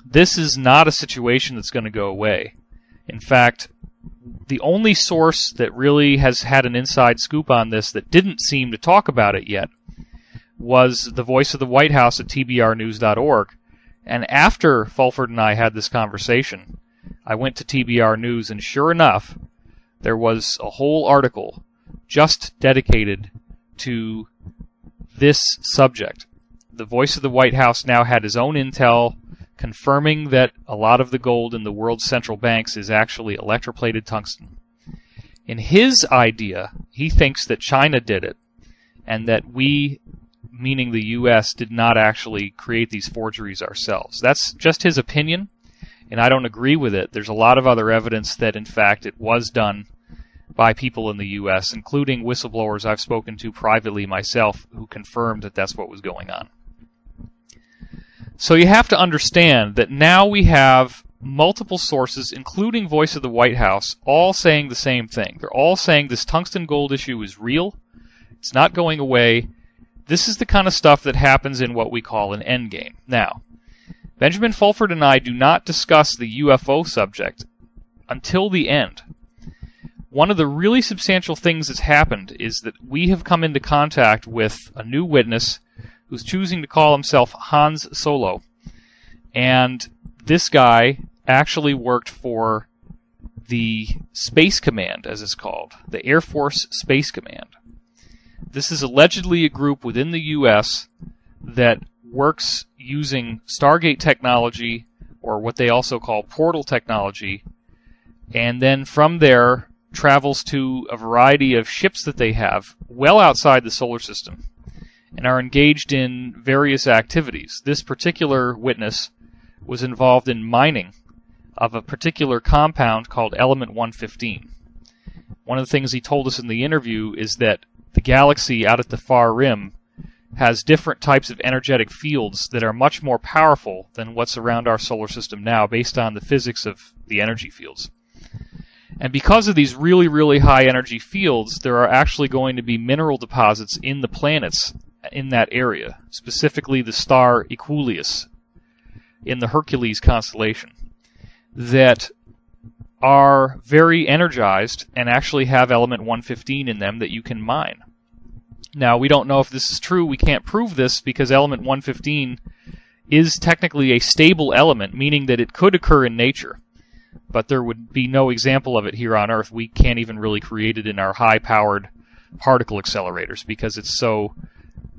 this is not a situation that's going to go away. In fact, the only source that really has had an inside scoop on this that didn't seem to talk about it yet was the voice of the White House at tbrnews.org. And after Fulford and I had this conversation, I went to TBR News, and sure enough, there was a whole article just dedicated to this subject. The voice of the White House now had his own intel confirming that a lot of the gold in the world's central banks is actually electroplated tungsten. In his idea, he thinks that China did it, and that we, meaning the U.S., did not actually create these forgeries ourselves. That's just his opinion, and I don't agree with it. There's a lot of other evidence that, in fact, it was done by people in the U.S., including whistleblowers I've spoken to privately myself, who confirmed that that's what was going on. So you have to understand that now we have multiple sources, including Voice of the White House, all saying the same thing. They're all saying this tungsten gold issue is real. It's not going away. This is the kind of stuff that happens in what we call an endgame. Now, Benjamin Fulford and I do not discuss the UFO subject until the end. One of the really substantial things that's happened is that we have come into contact with a new witness who's choosing to call himself Hans Solo. And this guy actually worked for the Space Command, as it's called, the Air Force Space Command. This is allegedly a group within the U.S. that works using Stargate technology, or what they also call portal technology, and then from there travels to a variety of ships that they have well outside the solar system and are engaged in various activities. This particular witness was involved in mining of a particular compound called Element 115. One of the things he told us in the interview is that the galaxy out at the far rim has different types of energetic fields that are much more powerful than what's around our solar system now, based on the physics of the energy fields. And because of these really, really high energy fields, there are actually going to be mineral deposits in the planets in that area, specifically the star Equuleus in the Hercules constellation, that are very energized and actually have element 115 in them that you can mine. Now, we don't know if this is true. We can't prove this because element 115 is technically a stable element, meaning that it could occur in nature, but there would be no example of it here on Earth. We can't even really create it in our high-powered particle accelerators because it's so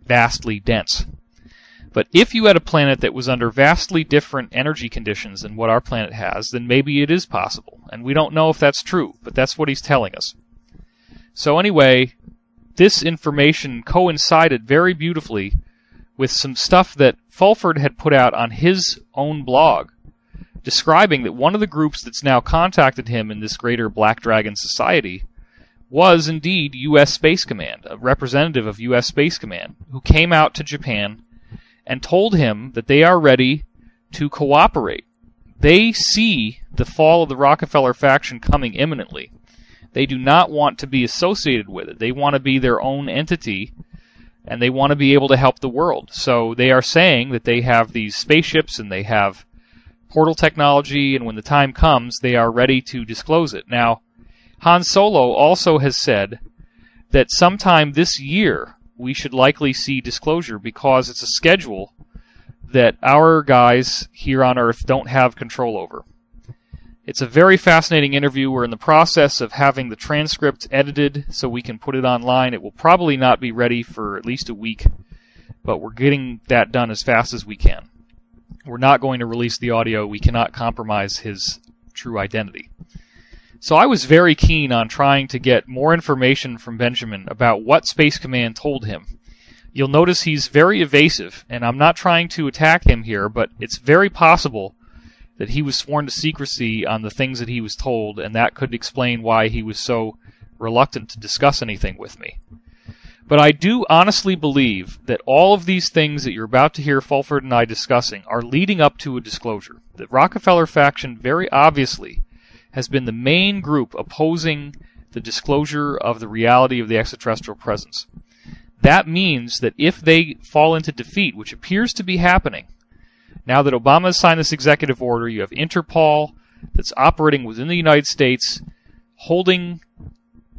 vastly dense. But if you had a planet that was under vastly different energy conditions than what our planet has, then maybe it is possible. And we don't know if that's true, but that's what he's telling us. So anyway, this information coincided very beautifully with some stuff that Fulford had put out on his own blog, describing that one of the groups that's now contacted him in this greater Black Dragon Society was indeed U.S. Space Command, a representative of U.S. Space Command, who came out to Japan and told him that they are ready to cooperate. They see the fall of the Rockefeller faction coming imminently. They do not want to be associated with it. They want to be their own entity, and they want to be able to help the world. So they are saying that they have these spaceships and they have portal technology, and when the time comes, they are ready to disclose it. Now, Han Solo also has said that sometime this year we should likely see disclosure because it's a schedule that our guys here on Earth don't have control over. It's a very fascinating interview. We're in the process of having the transcript edited so we can put it online. It will probably not be ready for at least a week, but we're getting that done as fast as we can. We're not going to release the audio. We cannot compromise his true identity. So I was very keen on trying to get more information from Benjamin about what Space Command told him. You'll notice he's very evasive, and I'm not trying to attack him here, but it's very possible that he was sworn to secrecy on the things that he was told, and that could explain why he was so reluctant to discuss anything with me. But I do honestly believe that all of these things that you're about to hear Fulford and I discussing are leading up to a disclosure. The Rockefeller faction very obviously has been the main group opposing the disclosure of the reality of the extraterrestrial presence. That means that if they fall into defeat, which appears to be happening, Now that Obama has signed this executive order, you have Interpol that's operating within the United States, holding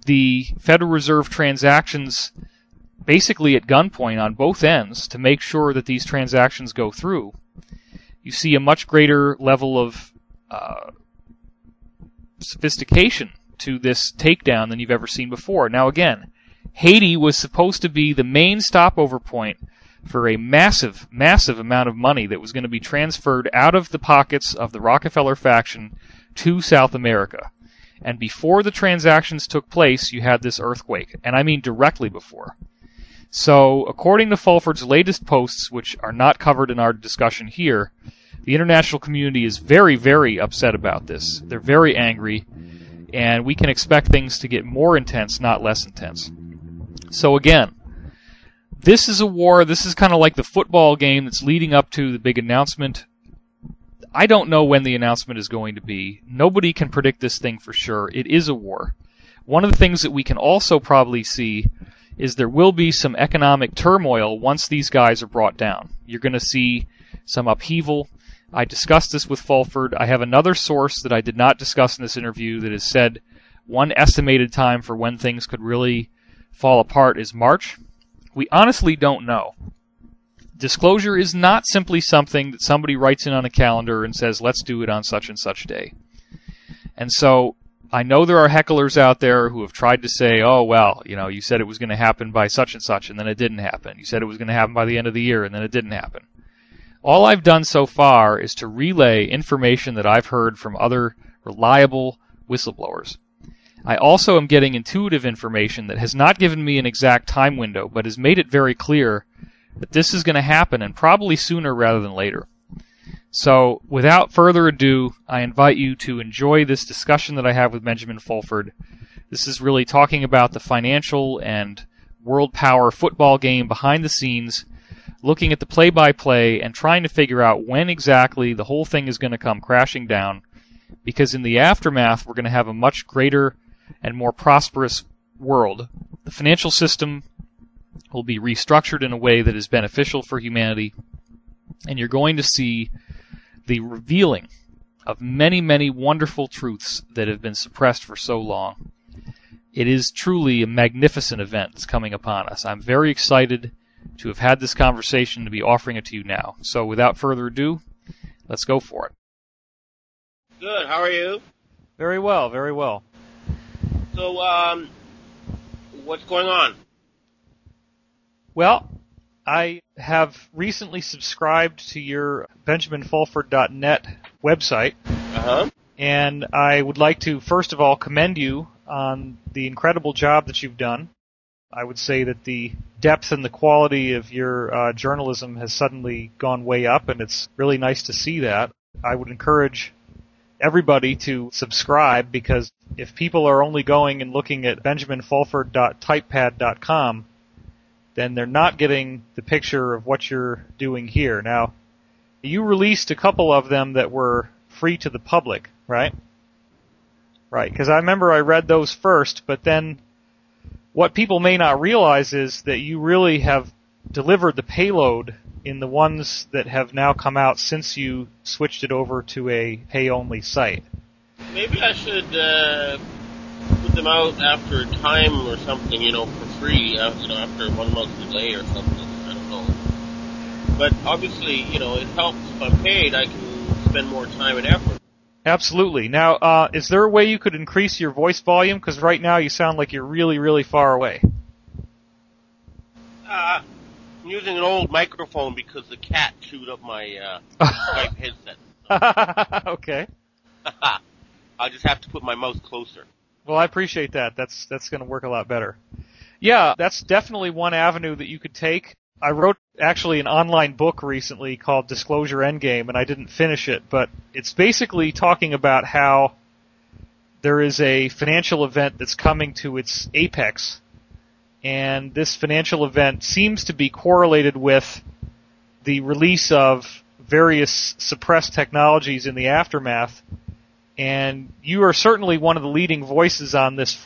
the Federal Reserve transactions basically at gunpoint on both ends to make sure that these transactions go through. You see a much greater level of sophistication to this takedown than you've ever seen before. Now again, Haiti was supposed to be the main stopover point for a massive, massive amount of money that was going to be transferred out of the pockets of the Rockefeller faction to South America. And before the transactions took place, you had this earthquake. And I mean directly before. So, according to Fulford's latest posts, which are not covered in our discussion here, the international community is very, very upset about this. They're very angry, and we can expect things to get more intense, not less intense. So again, this is a war. This is kind of like the football game that's leading up to the big announcement. I don't know when the announcement is going to be. Nobody can predict this thing for sure. It is a war. One of the things that we can also probably see is there will be some economic turmoil once these guys are brought down. You're going to see some upheaval. I discussed this with Fulford. I have another source that I did not discuss in this interview that has said one estimated time for when things could really fall apart is March. We honestly don't know. Disclosure is not simply something that somebody writes in on a calendar and says, let's do it on such and such day. And so I know there are hecklers out there who have tried to say, oh, well, you said it was going to happen by such and such, and then it didn't happen. You said it was going to happen by the end of the year, and then it didn't happen. All I've done so far is to relay information that I've heard from other reliable whistleblowers. I also am getting intuitive information that has not given me an exact time window, but has made it very clear that this is going to happen, and probably sooner rather than later. So, without further ado, I invite you to enjoy this discussion that I have with Benjamin Fulford. This is really talking about the financial and world power football game behind the scenes, looking at the play-by-play and trying to figure out when exactly the whole thing is going to come crashing down, because in the aftermath we're going to have a much greater and more prosperous world. The financial system will be restructured in a way that is beneficial for humanity, and you're going to see the revealing of many, many wonderful truths that have been suppressed for so long. It is truly a magnificent event that's coming upon us. I'm very excited to have had this conversation, to be offering it to you now. So without further ado, let's go for it. Good. How are you? Very well, very well. So, what's going on? Well, I have recently subscribed to your BenjaminFulford.net website, and I would like to, first of all, commend you on the incredible job that you've done. I would say that the depth and the quality of your journalism has suddenly gone way up, and it's really nice to see that. I would encourage everybody to subscribe, because if people are only going and looking at benjaminfulford.typepad.com, then they're not getting the picture of what you're doing here. Now, you released a couple of them that were free to the public, right? Right, because I remember I read those first, but then what people may not realize is that you really have delivered the payload in the ones that have now come out since you switched it over to a pay-only site. Maybe I should put them out after a time or something, for free, after 1 month delay or something. I don't know. But obviously, it helps if I'm paid. I can spend more time and effort. Absolutely. Now, is there a way you could increase your voice volume? Because right now you sound like you're really, really far away. I'm using an old microphone because the cat chewed up my Skype headset. Okay. I'll just have to put my mouth closer. Well, I appreciate that. That's going to work a lot better. Yeah, that's definitely one avenue that you could take. I wrote actually an online book recently called Disclosure Endgame, and I didn't finish it, but it's basically talking about how there is a financial event that's coming to its apex, and this financial event seems to be correlated with the release of various suppressed technologies in the aftermath, and you are certainly one of the leading voices on this